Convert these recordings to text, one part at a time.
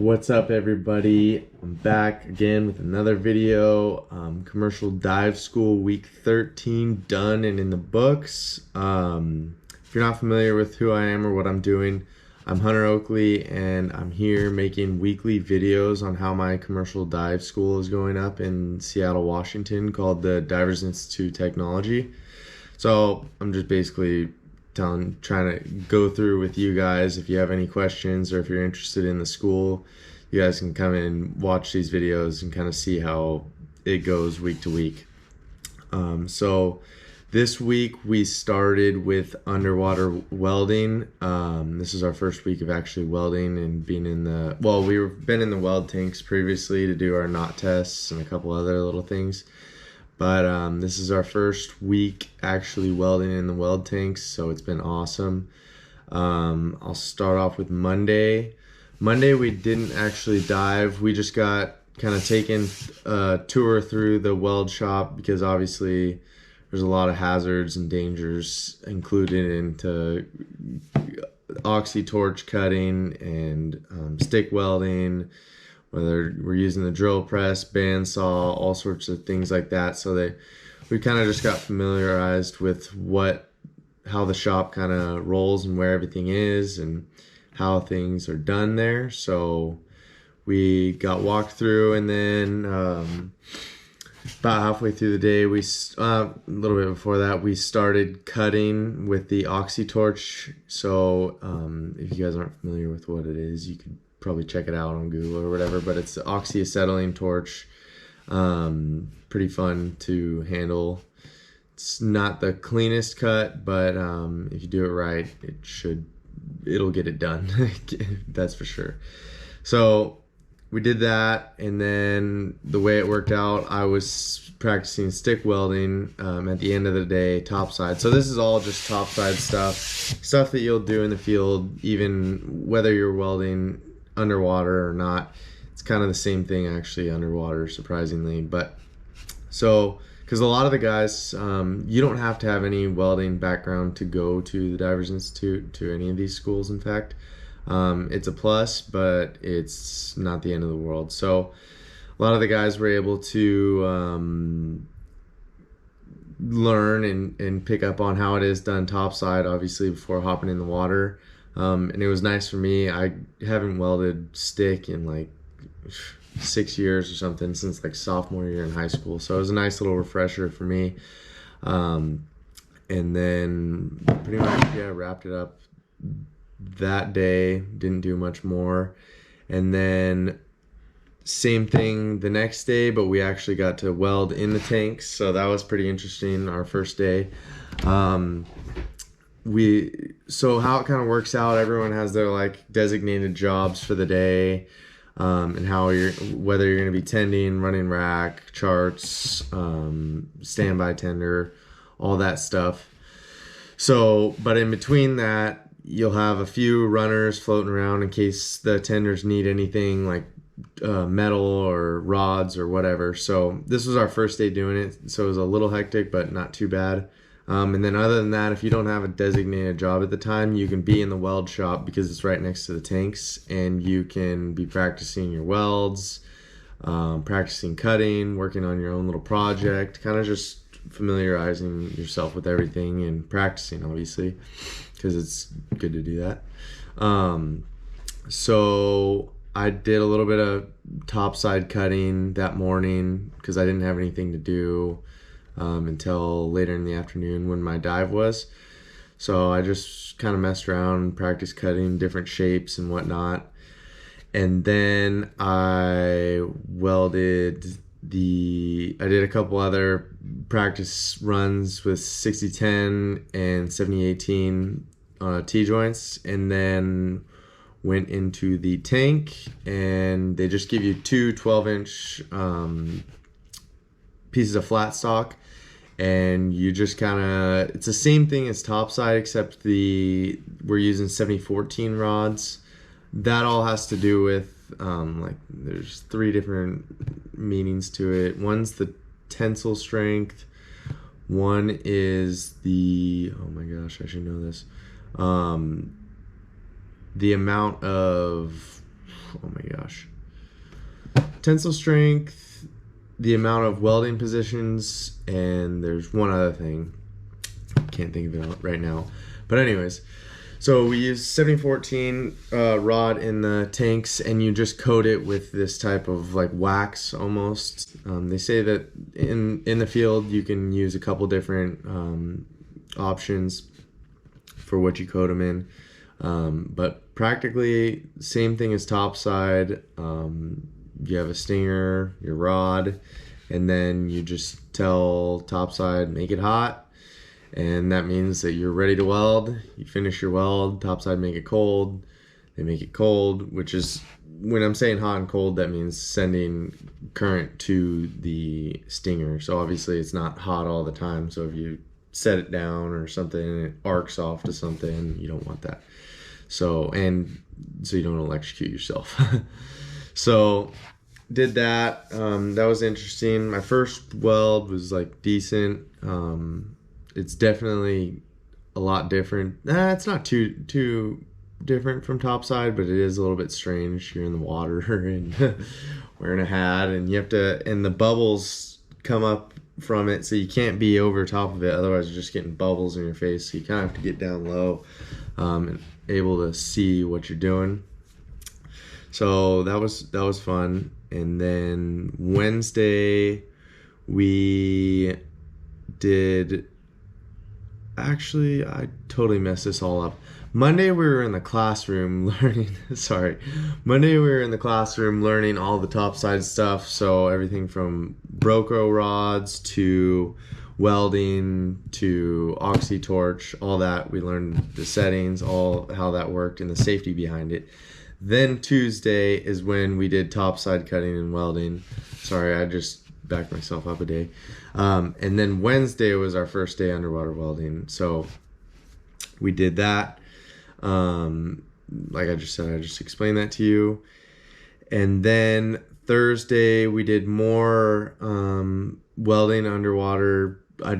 What's up, everybody? I'm back again with another video. Commercial dive school week 13 done and in the books. If you're not familiar with who I am or what I'm doing, I'm Hunter Oakley, and I'm here making weekly videos on how my commercial dive school is going up in Seattle, Washington, called the Divers Institute Technology. So I'm just basically trying to go through with you guys. If you have any questions or if you're interested in the school, you guys can come and watch these videos and kind of see how it goes week to week. So this week we started with underwater welding. This is our first week of actually welding and being in the, we've been in the weld tanks previously to do our knot tests and a couple other little things. But this is our first week actually welding in the weld tanks, so it's been awesome. I'll start off with Monday. Monday we didn't actually dive. We just got kind of taken a tour through the weld shop because obviously there's a lot of hazards and dangers included into oxy torch cutting and stick welding, whether we're using the drill press, bandsaw, all sorts of things like that. So we kind of just got familiarized with how the shop kind of rolls and where everything is and how things are done there. So we got walked through, and then about halfway through the day, a little bit before that, we started cutting with the oxy torch. So if you guys aren't familiar with what it is, you could probably check it out on Google or whatever, but it's the oxyacetylene torch. Pretty fun to handle. It's not the cleanest cut, but if you do it right, it'll get it done. That's for sure. So we did that, and then the way it worked out, I was practicing stick welding at the end of the day, topside. So this is all just topside stuff that you'll do in the field, even whether you're welding underwater or not. It's kind of the same thing actually underwater, surprisingly. But so because a lot of the guys, you don't have to have any welding background to go to the Divers Institute, to any of these schools. In fact, it's a plus, but it's not the end of the world. So a lot of the guys were able to learn and pick up on how it is done topside, obviously, before hopping in the water. And it was nice for me. I haven't welded stick in like 6 years or something, since like sophomore year in high school. So it was a nice little refresher for me. And then pretty much, wrapped it up that day. Didn't do much more. And then same thing the next day, but we actually got to weld in the tanks. So that was pretty interesting, our first day. So how it kind of works out, everyone has their like designated jobs for the day, and whether you're going to be tending, running rack, charts, standby tender, all that stuff. So, but in between that, you'll have a few runners floating around in case the tenders need anything like metal or rods or whatever. So this was our first day doing it, so it was a little hectic, but not too bad. And then other than that, if you don't have a designated job at the time, you can be in the weld shop because it's right next to the tanks, and you can be practicing your welds, practicing cutting, working on your own little project, kind of just familiarizing yourself with everything and practicing, obviously, because it's good to do that. So I did a little bit of topside cutting that morning because I didn't have anything to do until later in the afternoon when my dive was. So I just kind of messed around, practiced cutting different shapes and whatnot. And then I did a couple other practice runs with 6010 and 7018 T-joints, and then went into the tank, and they just give you two 12-inch pieces of flat stock, and you just it's the same thing as topside, except we're using 7014 rods. That all has to do with there's 3 different meanings to it. One's the tensile strength, one is oh my gosh, I should know this, the amount of oh my gosh. Tensile strength, the amount of welding positions, and there's one other thing. Can't think of it right now. But anyways, so we use 7014 rod in the tanks, and you just coat it with this type of like wax almost. They say that in the field you can use a couple different options for what you coat them in. But practically same thing as topside. You have a stinger, your rod, and then you just tell topside, make it hot. And that means that you're ready to weld. You finish your weld, topside make it cold. They make it cold, which is, when I'm saying hot and cold, that means sending current to the stinger. So obviously it's not hot all the time. So if you set it down or something and it arcs off to something, you don't want that. So you don't electrocute yourself. So did that. That was interesting. My first weld was like decent. It's definitely a lot different. It's not too different from topside, but it is a little bit strange. You're in the water and wearing a hat, and you have to, and the bubbles come up from it, so you can't be over top of it, otherwise you're just getting bubbles in your face. So you kind of have to get down low and able to see what you're doing. So that was fun. And then Wednesday we did, actually I totally messed this all up. Monday we were in the classroom learning Monday we were in the classroom learning all the topside stuff. So everything from Broco rods to welding to oxy torch, all that. We learned the settings, all how that worked, and the safety behind it. Then Tuesday is when we did topside cutting and welding. Sorry, I just backed myself up a day. And then Wednesday was our first day underwater welding. So we did that. Like I just said, I just explained that to you. And then Thursday we did more welding underwater. I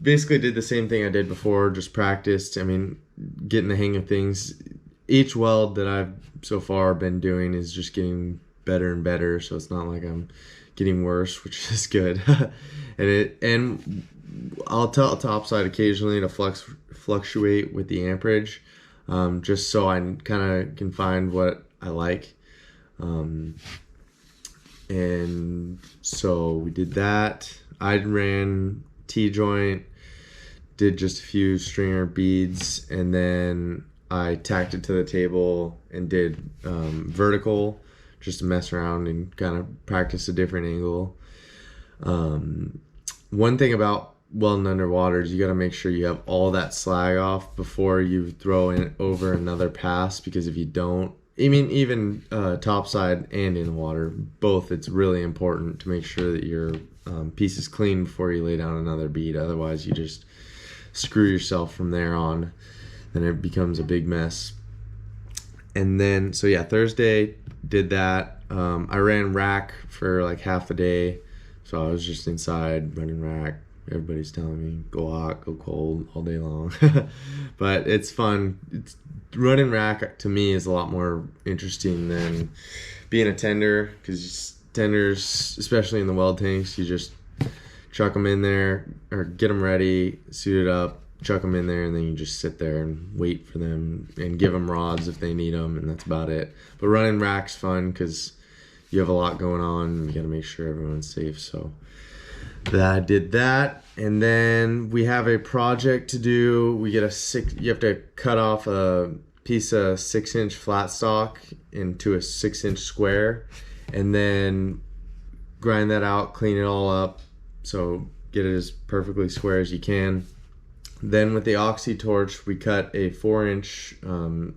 basically did the same thing I did before, just practiced. I mean, getting the hang of things. Each weld that I've so far been doing is just getting better and better, so it's not like I'm getting worse, which is good. and I'll tell topside occasionally to fluctuate with the amperage, just so I kind of can find what I like. And so we did that. I ran T-joint, did just a few stringer beads, and then I tacked it to the table and did vertical, just to mess around and kind of practice a different angle. One thing about welding underwater is you got to make sure you have all that slag off before you throw in over another pass, because if you don't, I mean, even topside and in the water, both, it's really important to make sure that your piece is clean before you lay down another bead. Otherwise, you just screw yourself from there on. Then it becomes a big mess. And then, so yeah, Thursday did that. I ran rack for like half a day. So I was just inside running rack. Everybody's telling me, go hot, go cold all day long. But it's fun. Running rack to me is a lot more interesting than being a tender, because tenders, especially in the weld tanks, you just chuck them in there or get them ready, suit it up, chuck them in there, and then you just sit there and wait for them and give them rods if they need them, and that's about it. But running rack's fun because you have a lot going on and you got to make sure everyone's safe. So I did that. And then we have a project to do. We get you have to cut off a piece of 6-inch flat stock into a 6-inch square, and then grind that out, clean it all up, so get it as perfectly square as you can. Then with the oxy torch, we cut a 4-inch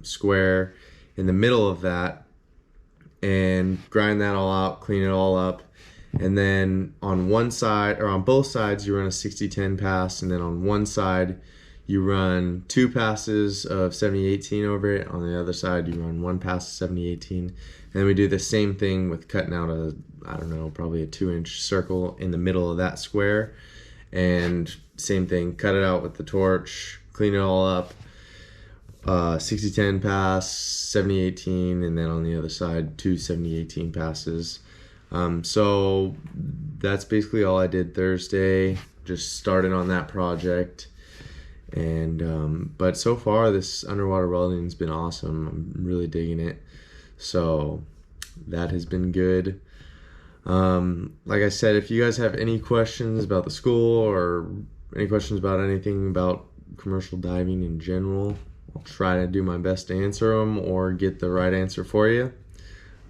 square in the middle of that and grind that all out, clean it all up. And then on one side, or on both sides, you run a 60-10 pass, and then on one side you run 2 passes of 70-18 over it. On the other side, you run 1 pass of 70-18. And then we do the same thing with cutting out probably a 2-inch circle in the middle of that square. And same thing, cut it out with the torch, clean it all up, 60-10 pass, 70-18, and then on the other side, two 70-18 passes. So that's basically all I did Thursday. Just started on that project. And but so far, this underwater welding has been awesome. I'm really digging it. So that has been good. Like I said, if you guys have any questions about the school or any questions about anything about commercial diving in general, I'll try to do my best to answer them or get the right answer for you.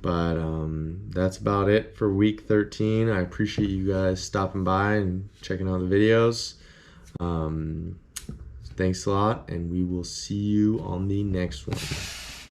But that's about it for week 13. I appreciate you guys stopping by and checking out the videos. Thanks a lot, and we will see you on the next one.